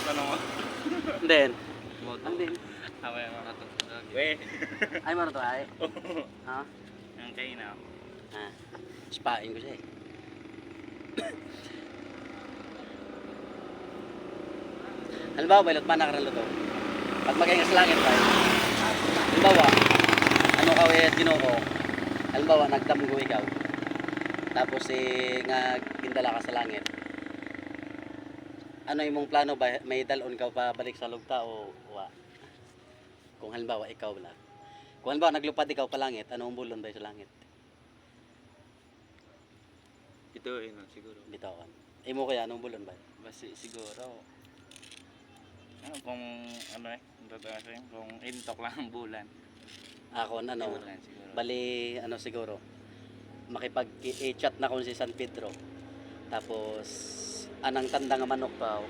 tanong mo. Then, Moto. ang din. Apa yang mana tuh? Weh. Ay, mano to ay? Ha? Yang kayo na. Ah, spain ko siya eh. Halimbawa, balot manak rin luto. Pag magaling sa langit ba? Halimbawa, ano ka wet ginoo? Halimbawa, nagdamgo ikaw. Tapos nga gindala ka sa langit. Ano imong plano ba? May dalon ka pa balik sa lugta o wa? Kung halimbawa ikaw wala. Kung halimbawa naglupad ikaw pa langit, anong bulon ba sa langit? Itu siguro. Bitawan. Imo kaya anong bulon ba? Basi siguro. Ano kung ano kung intok lang ang bulan. Ako ano, Bulan siguro. bali ano siguro. Makipag-chat na ko si San Pedro. Tapos anang tanda nga manok pa.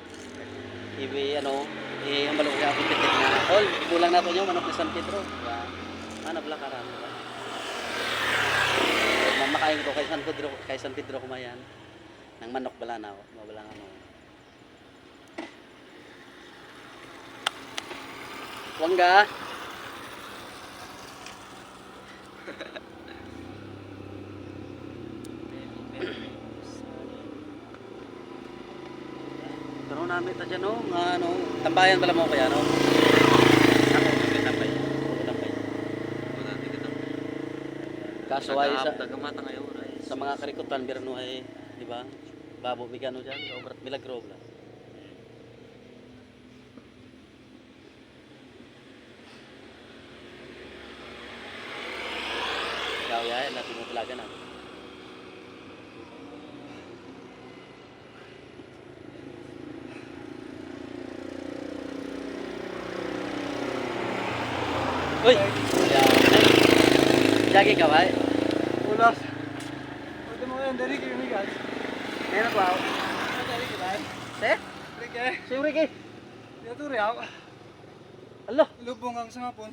Ibi ano, ang balok ka pitik na. All, ibulang nato nyo manok ni San Pedro. Diba? Ano pala karami ba? Mamakain ko kay San Pedro kumayan. Nang manok bala na, mabalang ano. Wangga. Pero namin ta dyan, no? Nga, ano, tambayan pala mo kaya, no? Ako magkatapay. Tambay. Wala tigitap. Kaso ay Tagamata ngayon ay. sa mga karikutan, birno ay, di ba? Babo, bigano dyan, obrat milagro bla. Ikaw yan, natin mo talaga na. Uy! Yan. Jagi ka ba? Ulas. Pwede mo yan, dari kayo ni guys. Ngayon ako ako. Dari kayo ba? Se? Rike. Si Ricky. Dito rin ako. Alo, Lubong ang sangapon.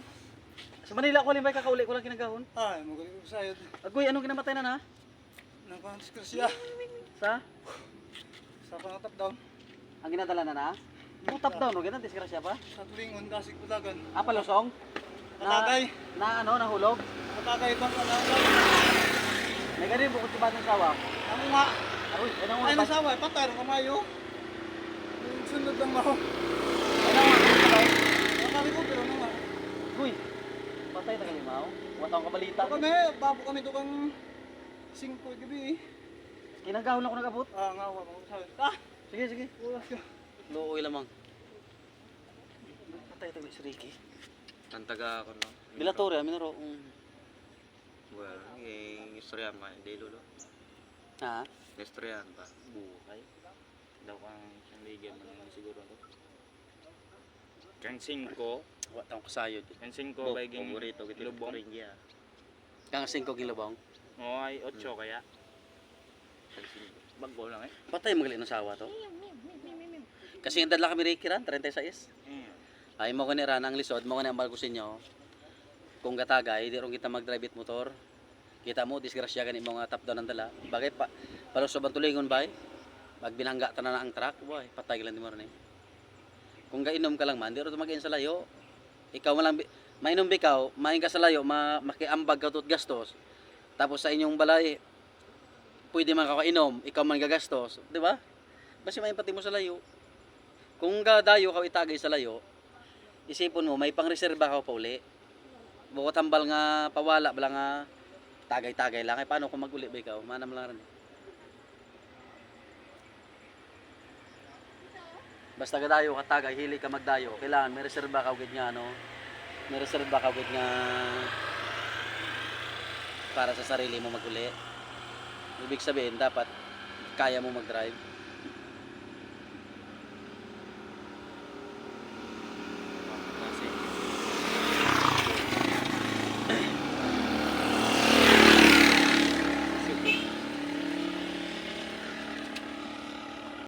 sa Manila ko limbay kakauli ko lang kinagahon. Ay, magaling ko sayod. Agoy, anong kinamatay na na? Nagpang-diskrasya. Sa? Sa pangatap down. Ang ginadala na na? Top down, no? Ganun, disgrasya pa? Sa tulingon, dasig putagan. Ah, palusong? Matagay. Na ano, nahulog? Matagay bang kanang. May ganun, bukod si Batang Sawa. Ako nga. Uy, anong Ay, nga? nasawa. Patay ng kamayo. Yung sunod ng maho. Anong nga? Nakari ko, pero ano nga. Uy, patay na kalimaw. Watang kabalita. Ito kami, babo kami ito kang 5 gabi eh. Kinagahon ako nagabot. Ah, nga, wala mo sayod. Ah! Sige, sige. Ulas ka. Luoy lamang. Patay ito si Ricky. Tantaga ako no. Bilatorya, minuro. Well, istorya ma hindi lolo. Ha? Istorya pa. Buhay. Daw kang sandigan man siguro to. Kang 5, Watang kasayod. kang 5 baging Paborito, kita lubong. rin niya. Kang 5 gilabang. Oo ay 8 kaya. Kang 5. Bago lang eh. Patay magaling ng sawa to. Kasi yung dadla kami Ricky ran, 36. Ay mo ko ni ran ang lisod, mo ko ni ambal ko sa inyo. Kung gatagay, di ron kita mag-drive it motor. Kita mo, disgrasya gani mo nga top down ang dala. Bagay pa, palos sa bantulingon ba? Pag binangga ta na ang truck, boy, patay lang di mo rin eh. Kung gainom ka lang man, di ron mag-in sa layo. Ikaw mo lang, mainom bikaw, main ka sa layo, makiambag ka tot gastos. Tapos sa inyong balay, pwede man kakainom, ikaw man gagastos, di ba? Basta may pati mo sa layo. Kung gadayo ka itagay sa layo, isipon mo, may pangreserba ka pa uli. Bukod tambal nga pawala, bala nga tagay-tagay lang. Ay paano kung mag-uli ba ikaw? Manam lang rin eh. Basta gadayo ka tagay, hili ka magdayo. Kailangan may reserba ka ugid nga, ano? May reserba ka ugid nga para sa sarili mo mag-uli. Ibig sabihin, dapat kaya mo mag-drive.